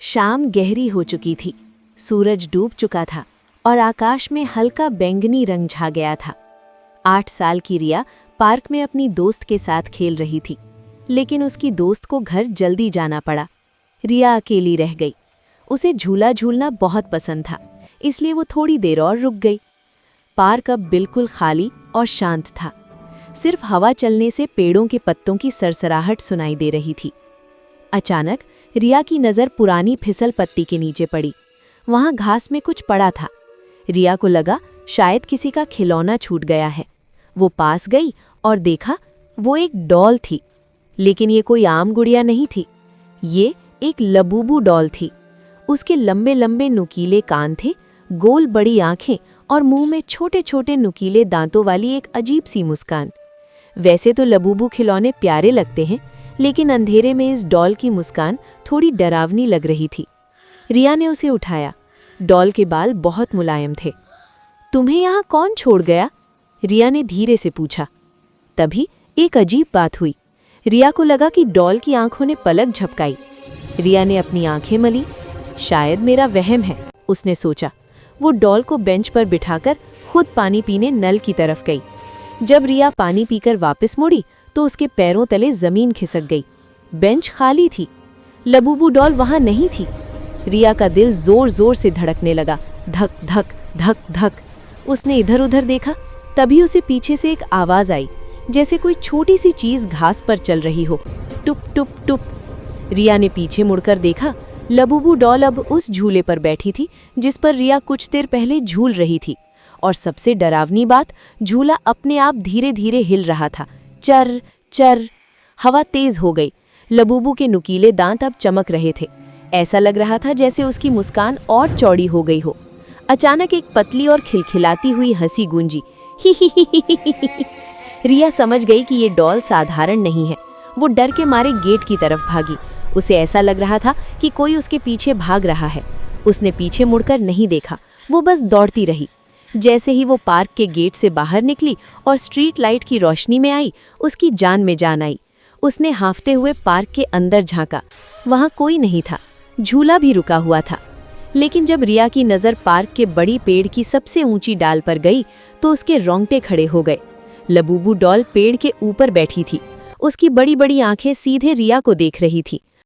शाम गहरी हो चुकी थी। सूरज डूब चुका था और आकाश में हल्का बैंगनी रंग छा गया था। 8 साल की रिया पार्क में अपनी दोस्त के साथ खेल रही थी, लेकिन उसकी दोस्त को घर जल्दी जाना पड़ा। रिया अकेली रह गई। उसे झूला झूलना बहुत पसंद था, इसलिए वो थोड़ी देर और रुक गई। पार्क अब बिल्कुल खाली और शांत था। सिर्फ हवा चलने से पेड़ों के पत्तों की सरसराहट सुनाई दे रही थी। अचानक रिया की नज़र पुरानी फिसल पत्ती के नीचे पड़ी। वहां घास में कुछ पड़ा था। रिया को लगा शायद किसी का खिलौना छूट गया है। वो पास गई और देखा वो एक डॉल थी, लेकिन ये कोई आम गुड़िया नहीं थी। ये एक लबूबू डॉल थी। उसके लंबे लंबे नुकीले कान थे, गोल बड़ी आंखें और मुंह में छोटे छोटे नुकीले दांतों वाली एक अजीब सी मुस्कान। वैसे तो लबूबू खिलौने प्यारे लगते हैं, लेकिन अंधेरे में इस डॉल की मुस्कान थोड़ी डरावनी लग रही थी। रिया ने उसे उठाया। डॉल के बाल बहुत मुलायम थे। तुम्हें यहाँ कौन छोड़ गया? रिया ने धीरे से पूछा। तभी एक अजीब बात हुई। रिया को लगा कि डॉल की आंखों ने पलक झपकाई। रिया ने अपनी आंखें मली। शायद मेरा वहम है, उसने सोचा। वो डॉल को बेंच पर बिठाकर खुद पानी पीने नल की तरफ गई। जब रिया पानी पीकर वापस मुड़ी तो उसके पैरों तले जमीन खिसक गई। बेंच खाली थी। लबूबू डॉल वहां नहीं थी। रिया का दिल जोर जोर से धड़कने लगा। धक धक धक धक। उसने इधर उधर देखा। तभी उसे पीछे से एक आवाज आई, जैसे कोई छोटी सी चीज घास पर चल रही हो। टुप टुप टुप। रिया ने पीछे मुड़कर देखा। लबूबू डॉल अब उस झूले पर बैठी थी जिस पर रिया कुछ देर पहले झूल रही थी। और सबसे डरावनी बात, झूला अपने आप धीरे धीरे हिल रहा था। चर चर। हवा तेज हो गई। लबूबू के नुकीले दांत अब चमक रहे थे। ऐसा लग रहा था जैसे उसकी मुस्कान और चौड़ी हो गई हो। अचानक एक पतली और खिलखिलाती हुई हंसी गूंजी। ही ही ही ही ही ही। रिया समझ गई कि ये डॉल साधारण नहीं है। वो डर के मारे गेट की तरफ भागी। उसे ऐसा लग रहा था कि कोई उसके पीछे भाग रहा है। उसने पीछे मुड़कर नहीं देखा, वो बस दौड़ती रही। जैसे ही वो पार्क के गेट से बाहर निकली और स्ट्रीट लाइट की रोशनी में आई, उसकी जान में जान आई। उसने हांफते हुए पार्क के अंदर झांका। वहां कोई नहीं था। झूला भी रुका हुआ था। लेकिन जब रिया की नज़र पार्क के बड़ी पेड़ की सबसे ऊंची डाल पर गई तो उसके रोंगटे खड़े हो गए। लबूबू डॉल पेड़ के ऊपर बैठी थी। उसकी बड़ी बड़ी आंखें सीधे रिया को देख रही थी।